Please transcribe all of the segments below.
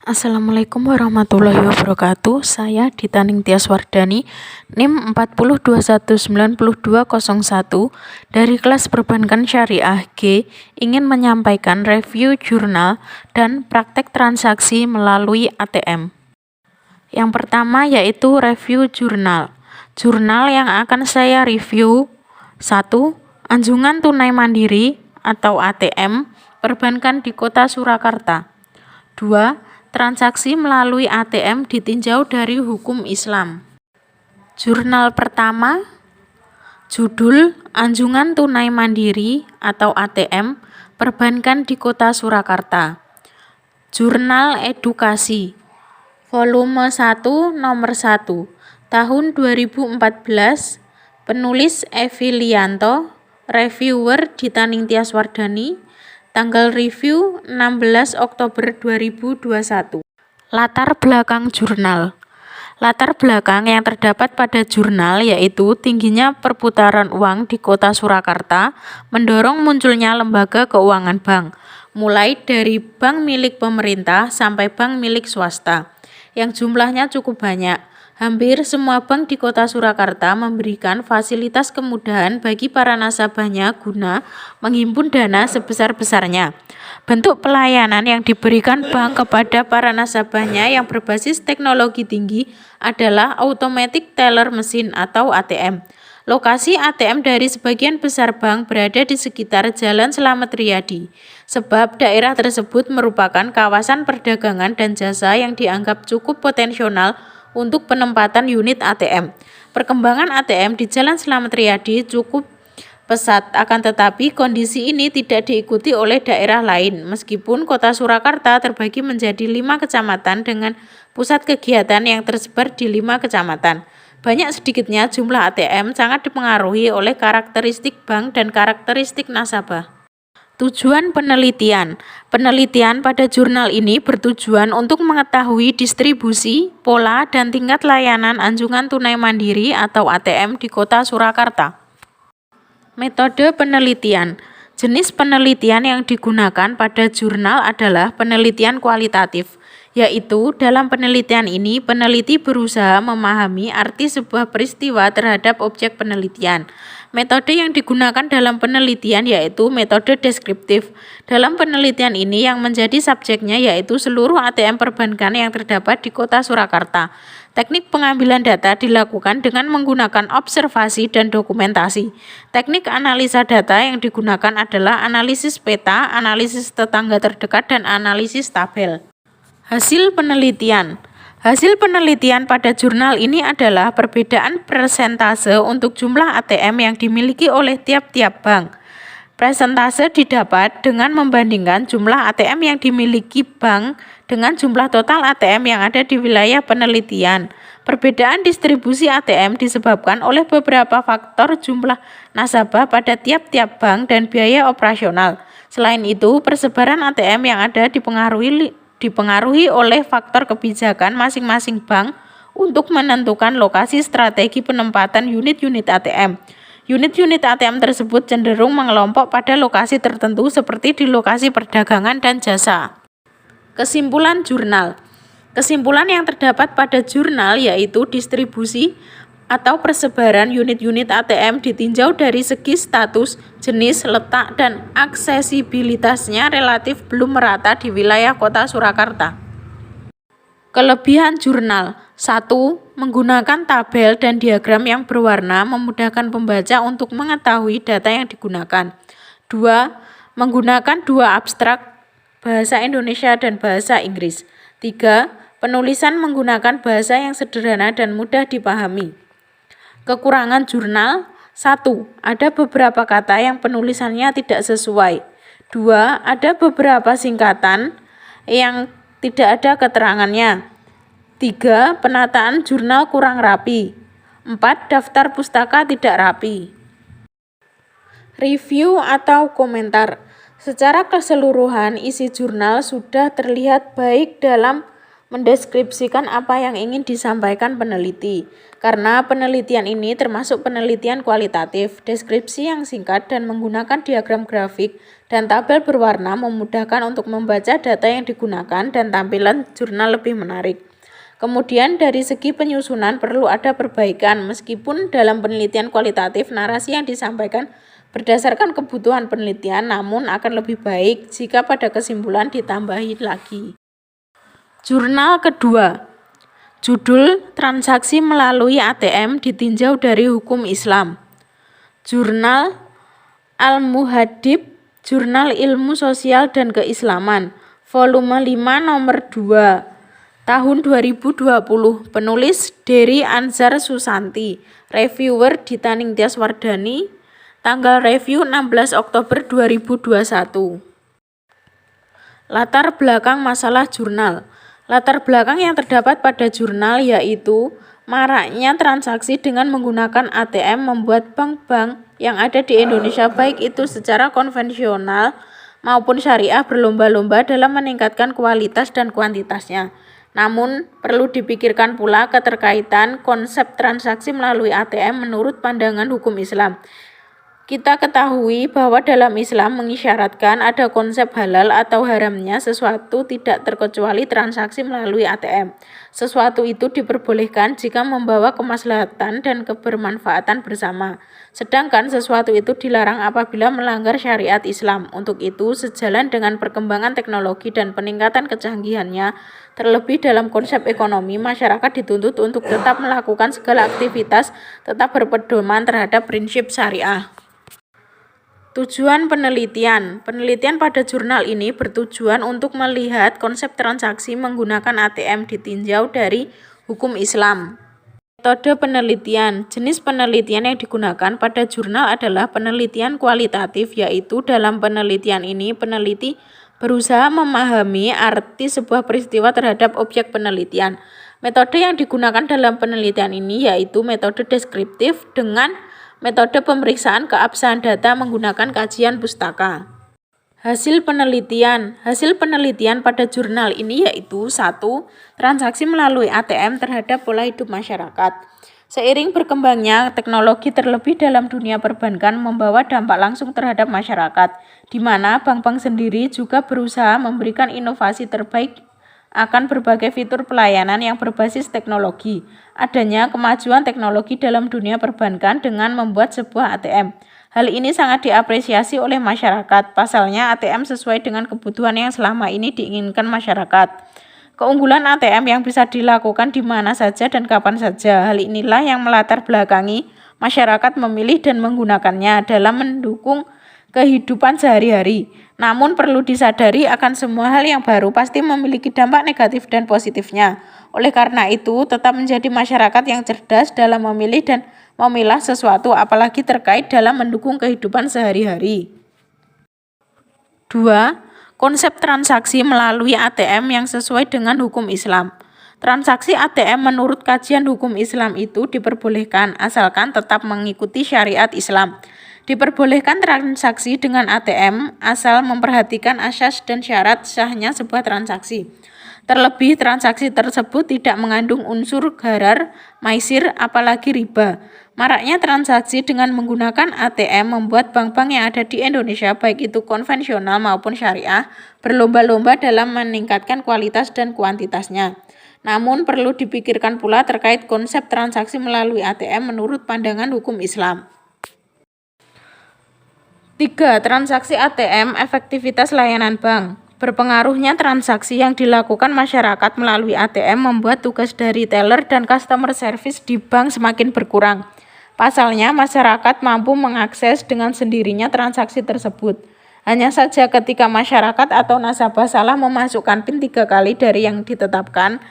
Assalamualaikum warahmatullahi wabarakatuh. Saya Dita Ningtyas Wardani, NIM 40219201 dari kelas Perbankan Syariah G, ingin menyampaikan review jurnal dan praktek transaksi melalui ATM. Yang pertama yaitu review jurnal. Jurnal yang akan saya review: 1. Anjungan tunai mandiri atau ATM perbankan di Kota Surakarta. 2. Transaksi melalui ATM ditinjau dari hukum Islam. Jurnal pertama, judul Anjungan Tunai Mandiri atau ATM Perbankan di Kota Surakarta. Jurnal Edukasi, volume 1 nomor 1, tahun 2014, penulis Evilianto, reviewer Dita Ningtyas Wardani, tanggal review 16 Oktober 2021. Latar belakang jurnal. Latar belakang yang terdapat pada jurnal yaitu tingginya perputaran uang di Kota Surakarta mendorong munculnya lembaga keuangan bank, mulai dari bank milik pemerintah sampai bank milik swasta, yang jumlahnya cukup banyak. Hampir semua bank di Kota Surakarta memberikan fasilitas kemudahan bagi para nasabahnya guna menghimpun dana sebesar-besarnya. Bentuk pelayanan yang diberikan bank kepada para nasabahnya yang berbasis teknologi tinggi adalah Automatic Teller Machine atau ATM. Lokasi ATM dari sebagian besar bank berada di sekitar Jalan Slamet Riyadi, sebab daerah tersebut merupakan kawasan perdagangan dan jasa yang dianggap cukup potensial untuk penempatan unit ATM. Perkembangan ATM di Jalan Slamet Riyadi cukup pesat, akan tetapi kondisi ini tidak diikuti oleh daerah lain, meskipun Kota Surakarta terbagi menjadi 5 kecamatan dengan pusat kegiatan yang tersebar di 5 kecamatan. Banyak sedikitnya jumlah ATM sangat dipengaruhi oleh karakteristik bank dan karakteristik nasabah. Tujuan penelitian. Penelitian pada jurnal ini bertujuan untuk mengetahui distribusi, pola, dan tingkat layanan anjungan tunai mandiri atau ATM di Kota Surakarta. Metode penelitian. Jenis penelitian yang digunakan pada jurnal adalah penelitian kualitatif, yaitu dalam penelitian ini peneliti berusaha memahami arti sebuah peristiwa terhadap objek penelitian. Metode yang digunakan dalam penelitian yaitu metode deskriptif. Dalam penelitian ini yang menjadi subjeknya yaitu seluruh ATM perbankan yang terdapat di Kota Surakarta. Teknik pengambilan data dilakukan dengan menggunakan observasi dan dokumentasi. Teknik analisa data yang digunakan adalah analisis peta, analisis tetangga terdekat, dan analisis tabel. Hasil penelitian. Hasil penelitian pada jurnal ini adalah perbedaan persentase untuk jumlah ATM yang dimiliki oleh tiap-tiap bank. Persentase didapat dengan membandingkan jumlah ATM yang dimiliki bank dengan jumlah total ATM yang ada di wilayah penelitian. Perbedaan distribusi ATM disebabkan oleh beberapa faktor jumlah nasabah pada tiap-tiap bank dan biaya operasional. Selain itu, persebaran ATM yang ada dipengaruhi oleh faktor kebijakan masing-masing bank untuk menentukan lokasi strategi penempatan unit-unit ATM. Unit-unit ATM tersebut cenderung mengelompok pada lokasi tertentu seperti di lokasi perdagangan dan jasa. Kesimpulan jurnal. Kesimpulan yang terdapat pada jurnal yaitu distribusi atau persebaran unit-unit ATM ditinjau dari segi status, jenis, letak, dan aksesibilitasnya relatif belum merata di wilayah Kota Surakarta. Kelebihan jurnal. 1. Menggunakan tabel dan diagram yang berwarna memudahkan pembaca untuk mengetahui data yang digunakan. 2. Menggunakan dua abstrak, bahasa Indonesia dan bahasa Inggris. 3. Penulisan menggunakan bahasa yang sederhana dan mudah dipahami. Kekurangan jurnal. 1. Ada beberapa kata yang penulisannya tidak sesuai. 2. Ada beberapa singkatan yang tidak ada keterangannya. 3. Penataan jurnal kurang rapi. 4. Daftar pustaka tidak rapi. Review atau komentar. Secara keseluruhan isi jurnal sudah terlihat baik dalam mendeskripsikan apa yang ingin disampaikan peneliti. Karena penelitian ini termasuk penelitian kualitatif, deskripsi yang singkat dan menggunakan diagram grafik dan tabel berwarna memudahkan untuk membaca data yang digunakan dan tampilan jurnal lebih menarik. Kemudian dari segi penyusunan perlu ada perbaikan, meskipun dalam penelitian kualitatif narasi yang disampaikan berdasarkan kebutuhan penelitian, namun akan lebih baik jika pada kesimpulan ditambahi lagi. Jurnal kedua, judul Transaksi melalui ATM ditinjau dari hukum Islam. Jurnal Al-Muhadib, Jurnal Ilmu Sosial dan Keislaman, volume 5 nomor 2, tahun 2020, penulis Dery Anzar Susanti, reviewer Dita Ningtyas Wardani, tanggal review 16 Oktober 2021. Latar belakang masalah jurnal. Latar belakang yang terdapat pada jurnal yaitu maraknya transaksi dengan menggunakan ATM membuat bank-bank yang ada di Indonesia baik itu secara konvensional maupun syariah berlomba-lomba dalam meningkatkan kualitas dan kuantitasnya. Namun, perlu dipikirkan pula keterkaitan konsep transaksi melalui ATM menurut pandangan hukum Islam. Kita ketahui bahwa dalam Islam mengisyaratkan ada konsep halal atau haramnya sesuatu tidak terkecuali transaksi melalui ATM. Sesuatu itu diperbolehkan jika membawa kemaslahatan dan kebermanfaatan bersama. Sedangkan sesuatu itu dilarang apabila melanggar syariat Islam. Untuk itu, sejalan dengan perkembangan teknologi dan peningkatan kecanggihannya, terlebih dalam konsep ekonomi, masyarakat dituntut untuk tetap melakukan segala aktivitas tetap berpedoman terhadap prinsip syariah. Tujuan penelitian. Penelitian pada jurnal ini bertujuan untuk melihat konsep transaksi menggunakan ATM ditinjau dari hukum Islam. Metode penelitian. Jenis penelitian yang digunakan pada jurnal adalah penelitian kualitatif, yaitu dalam penelitian ini peneliti berusaha memahami arti sebuah peristiwa terhadap objek penelitian. Metode yang digunakan dalam penelitian ini yaitu metode deskriptif dengan metode pemeriksaan keabsahan data menggunakan kajian pustaka. Hasil penelitian pada jurnal ini yaitu 1. Transaksi melalui ATM terhadap pola hidup masyarakat. Seiring berkembangnya teknologi terlebih dalam dunia perbankan membawa dampak langsung terhadap masyarakat, di mana bank-bank sendiri juga berusaha memberikan inovasi terbaik akan berbagai fitur pelayanan yang berbasis teknologi. Adanya kemajuan teknologi dalam dunia perbankan dengan membuat sebuah ATM. Hal ini sangat diapresiasi oleh masyarakat. Pasalnya, ATM sesuai dengan kebutuhan yang selama ini diinginkan masyarakat. Keunggulan ATM yang bisa dilakukan di mana saja dan kapan saja. Hal inilah yang melatar belakangi masyarakat memilih dan menggunakannya dalam mendukung kehidupan sehari-hari. Namun perlu disadari akan semua hal yang baru pasti memiliki dampak negatif dan positifnya. Oleh karena itu, tetap menjadi masyarakat yang cerdas dalam memilih dan memilah sesuatu, apalagi terkait dalam mendukung kehidupan sehari-hari. 2. Konsep transaksi melalui ATM yang sesuai dengan hukum Islam. Transaksi ATM menurut kajian hukum Islam itu diperbolehkan asalkan tetap mengikuti syariat Islam. Diperbolehkan transaksi dengan ATM asal memperhatikan asas dan syarat sahnya sebuah transaksi. Terlebih transaksi tersebut tidak mengandung unsur gharar, maisir, apalagi riba. Maraknya transaksi dengan menggunakan ATM membuat bank-bank yang ada di Indonesia baik itu konvensional maupun syariah berlomba-lomba dalam meningkatkan kualitas dan kuantitasnya. Namun perlu dipikirkan pula terkait konsep transaksi melalui ATM menurut pandangan hukum Islam. 3. Transaksi ATM, efektivitas layanan bank. Berpengaruhnya transaksi yang dilakukan masyarakat melalui ATM membuat tugas dari teller dan customer service di bank semakin berkurang. Pasalnya, masyarakat mampu mengakses dengan sendirinya transaksi tersebut. Hanya saja ketika masyarakat atau nasabah salah memasukkan PIN 3 kali dari yang ditetapkan,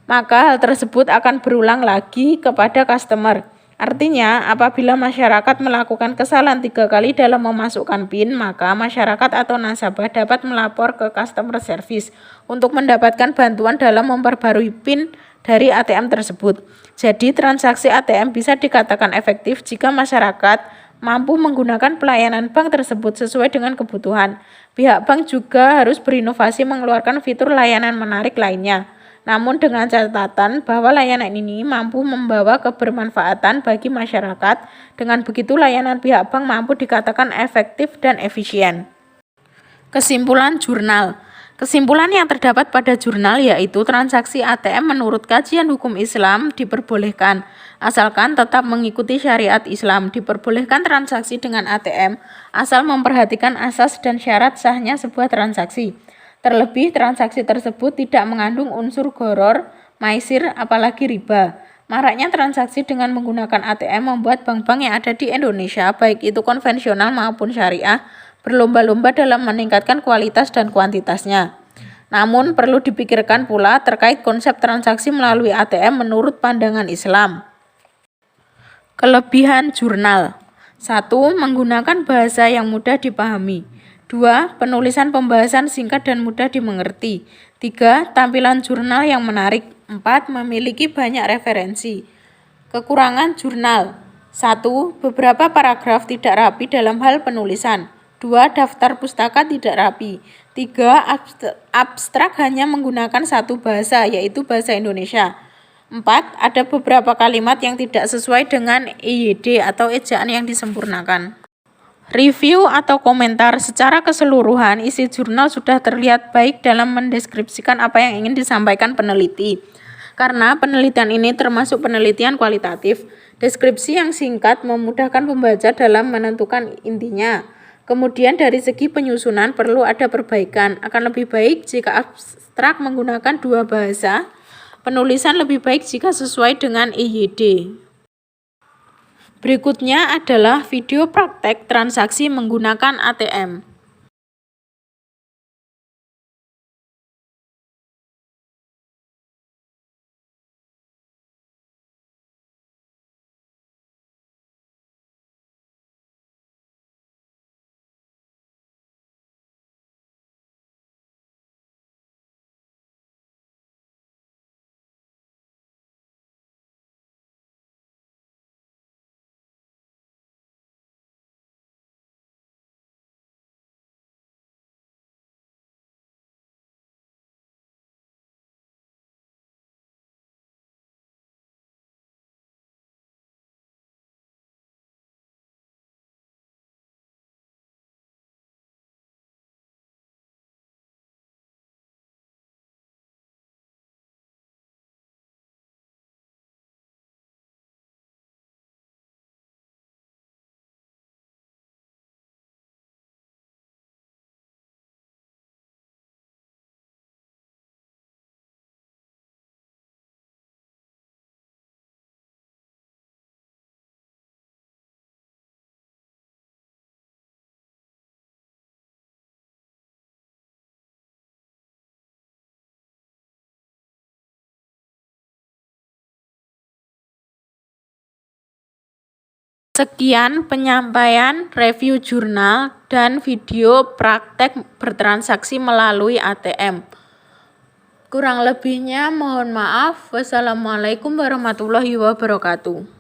maka hal tersebut akan berulang lagi kepada customer. Artinya, apabila masyarakat melakukan kesalahan 3 kali dalam memasukkan PIN, maka masyarakat atau nasabah dapat melapor ke customer service untuk mendapatkan bantuan dalam memperbarui PIN dari ATM tersebut. Jadi, transaksi ATM bisa dikatakan efektif jika masyarakat mampu menggunakan pelayanan bank tersebut sesuai dengan kebutuhan. Pihak bank juga harus berinovasi mengeluarkan fitur layanan menarik lainnya. namun dengan catatan bahwa layanan ini mampu membawa kebermanfaatan bagi masyarakat. Dengan begitu, layanan pihak bank mampu dikatakan efektif dan efisien. Kesimpulan jurnal. Kesimpulan yang terdapat pada jurnal yaitu transaksi ATM menurut kajian hukum Islam diperbolehkan, asalkan tetap mengikuti syariat Islam. Diperbolehkan transaksi dengan ATM, asal memperhatikan asas dan syarat sahnya sebuah transaksi. Terlebih, transaksi tersebut tidak mengandung unsur gharar, maisir, apalagi riba. Maraknya transaksi dengan menggunakan ATM membuat bank-bank yang ada di Indonesia, baik itu konvensional maupun syariah, berlomba-lomba dalam meningkatkan kualitas dan kuantitasnya. Namun perlu dipikirkan pula terkait konsep transaksi melalui ATM menurut pandangan Islam. Kelebihan jurnal. 1. Menggunakan bahasa yang mudah dipahami. 2. Penulisan pembahasan singkat dan mudah dimengerti. 3. Tampilan jurnal yang menarik. 4. Memiliki banyak referensi. Kekurangan jurnal. 1. Beberapa paragraf tidak rapi dalam hal penulisan. 2. Daftar pustaka tidak rapi. 3. Abstrak hanya menggunakan satu bahasa, yaitu bahasa Indonesia. 4. Ada beberapa kalimat yang tidak sesuai dengan EYD atau ejaan yang disempurnakan. Review atau komentar. Secara keseluruhan, isi jurnal sudah terlihat baik dalam mendeskripsikan apa yang ingin disampaikan peneliti. Karena penelitian ini termasuk penelitian kualitatif, deskripsi yang singkat memudahkan pembaca dalam menentukan intinya. Kemudian dari segi penyusunan perlu ada perbaikan. Akan lebih baik jika abstrak menggunakan dua bahasa. Penulisan lebih baik jika sesuai dengan EYD. Berikutnya adalah video praktek transaksi menggunakan ATM. Sekian penyampaian review jurnal dan video praktek bertransaksi melalui ATM. Kurang lebihnya mohon maaf. Wassalamualaikum warahmatullahi wabarakatuh.